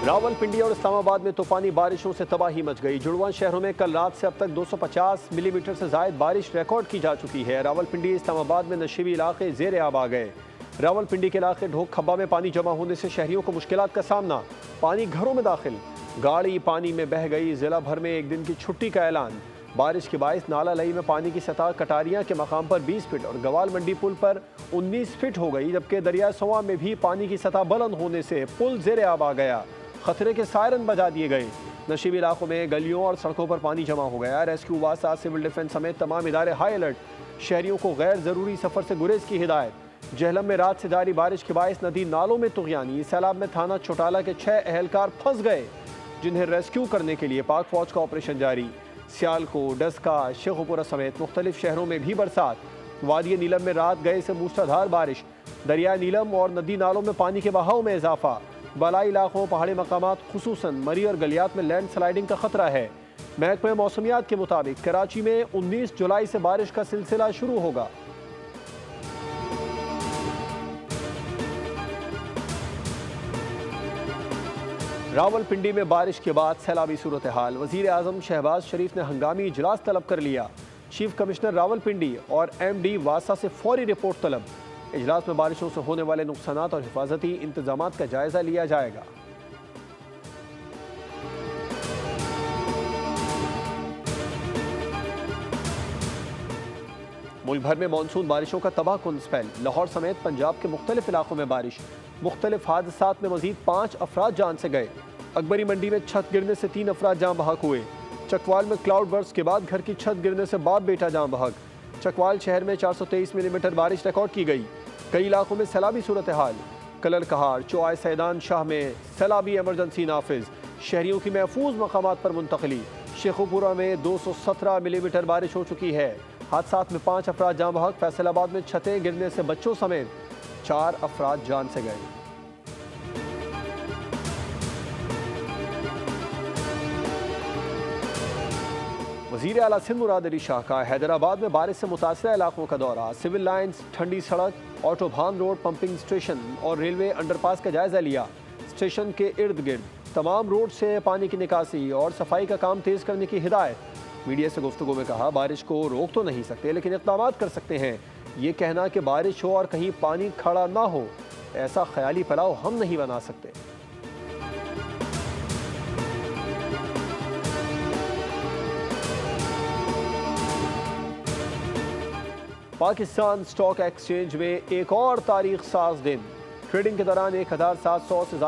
रावलपिंडी और इस्लामाबाद में तूफानी बारिशों से तबाही मच गई। जुड़वां शहरों में कल रात से अब तक 250 मिलीमीटर से जायद बारिश रिकॉर्ड की जा चुकी है। रावलपिंडी इस्लामाबाद में नशीबी इलाके जेर आब आ गए। रावलपिंडी के इलाके ढोक खब्बा में पानी जमा होने से शहरियों को मुश्किलात का सामना। पानी घरों में दाखिल, गाड़ी पानी में बह गई। जिला भर में एक दिन की छुट्टी का ऐलान। बारिश के बायस नाला लई में पानी की सतह कटारियां के मकाम पर 20 फीट और गवाल मंडी पुल पर 19 फीट हो गई, जबकि दरिया सवा में भी पानी की सतह बुलंद होने से पुल जेर आब आ गया। खतरे के सायरन बजा दिए गए। नशीबी इलाकों में गलियों और सड़कों पर पानी जमा हो गया। रेस्क्यू, वासा, सिविल डिफेंस समेत तमाम इदारे हाई अलर्ट। शहरियों को गैर जरूरी सफर से गुरेज की हिदायत। जहलम में रात से जारी बारिश के बायस नदी नालों में तुगयानी। सैलाब में थाना चौटाला के 6 अहलकार फंस गए, जिन्हें रेस्क्यू करने के लिए पाक फौज का ऑपरेशन जारी। सियालकोट, डस्का, शेखुपुरा समेत मुख्तलिफ शहरों में भी बरसात। वादी नीलम में रात गए से मूसलाधार बारिश। दरिया नीलम और नदी नालों में पानी के बहाव में इजाफा। बलाई इलाकों, पहाड़ी मकामात खुसूसन मरी और गलियात में लैंड स्लाइडिंग का खतरा है। महकमे मौसमियात के मुताबिक कराची में 19 जुलाई से बारिश का सिलसिला शुरू होगा। रावलपिंडी में बारिश के बाद सैलाबी सूरत हाल। वजीर आजम शहबाज शरीफ ने हंगामी इजलास तलब कर लिया। चीफ कमिश्नर रावलपिंडी और MD वासा से फौरी रिपोर्ट तलब। इजलास में बारिशों से होने वाले नुकसानात और हिफाजती इंतजामात का जायजा लिया जाएगा। मुल्क भर में मानसून बारिशों का तबाहकुन स्पेल। लाहौर समेत पंजाब के मुख्तलिफ इलाकों में बारिश। मुख्तलिफ हादसात में मजीद 5 अफराद जान से गए। अकबरी मंडी में छत गिरने से 3 अफराद जान बहक हुए। चकवाल में क्लाउड बर्स्ट के बाद घर की छत गिरने से बाप बेटा जान बहक। चकवाल शहर में 423 मिलीमीटर बारिश रिकॉर्ड की गई। कई इलाकों में सैलाबी सूरत हाल। कलर कहार, चौआय सैदान शाह में सैलाबी एमरजेंसी नाफिज। शहरियों की महफूज मकामात पर मुंतकली। शेखुपुरा में 217 मिलीमीटर बारिश हो चुकी है। हादसात में 5 अफराद जान बहक। फैसलाबाद में छतें गिरने से बच्चों समेत 4 अफराद जान से गए। वज़ीर आला सिंध मुराद अली शाह का हैदराबाद में बारिश से मुतासरा इलाकों का दौरा। सिविल लाइन्स, ठंडी सड़क, ऑटोभान रोड, पंपिंग स्टेशन और रेलवे अंडरपास का जायजा लिया। स्टेशन के इर्द गिर्द तमाम रोड से पानी की निकासी और सफाई का काम तेज करने की हिदायत। मीडिया से गुफ्तगू में कहा, बारिश को रोक तो नहीं सकते लेकिन इक़दाम कर सकते हैं। ये कहना कि बारिश हो और कहीं पानी खड़ा ना हो, ऐसा ख्याली फैलाव हम नहीं बना सकते। पाकिस्तान स्टॉक एक्सचेंज में एक और तारीख साज दिन। ट्रेडिंग के दौरान 1700 से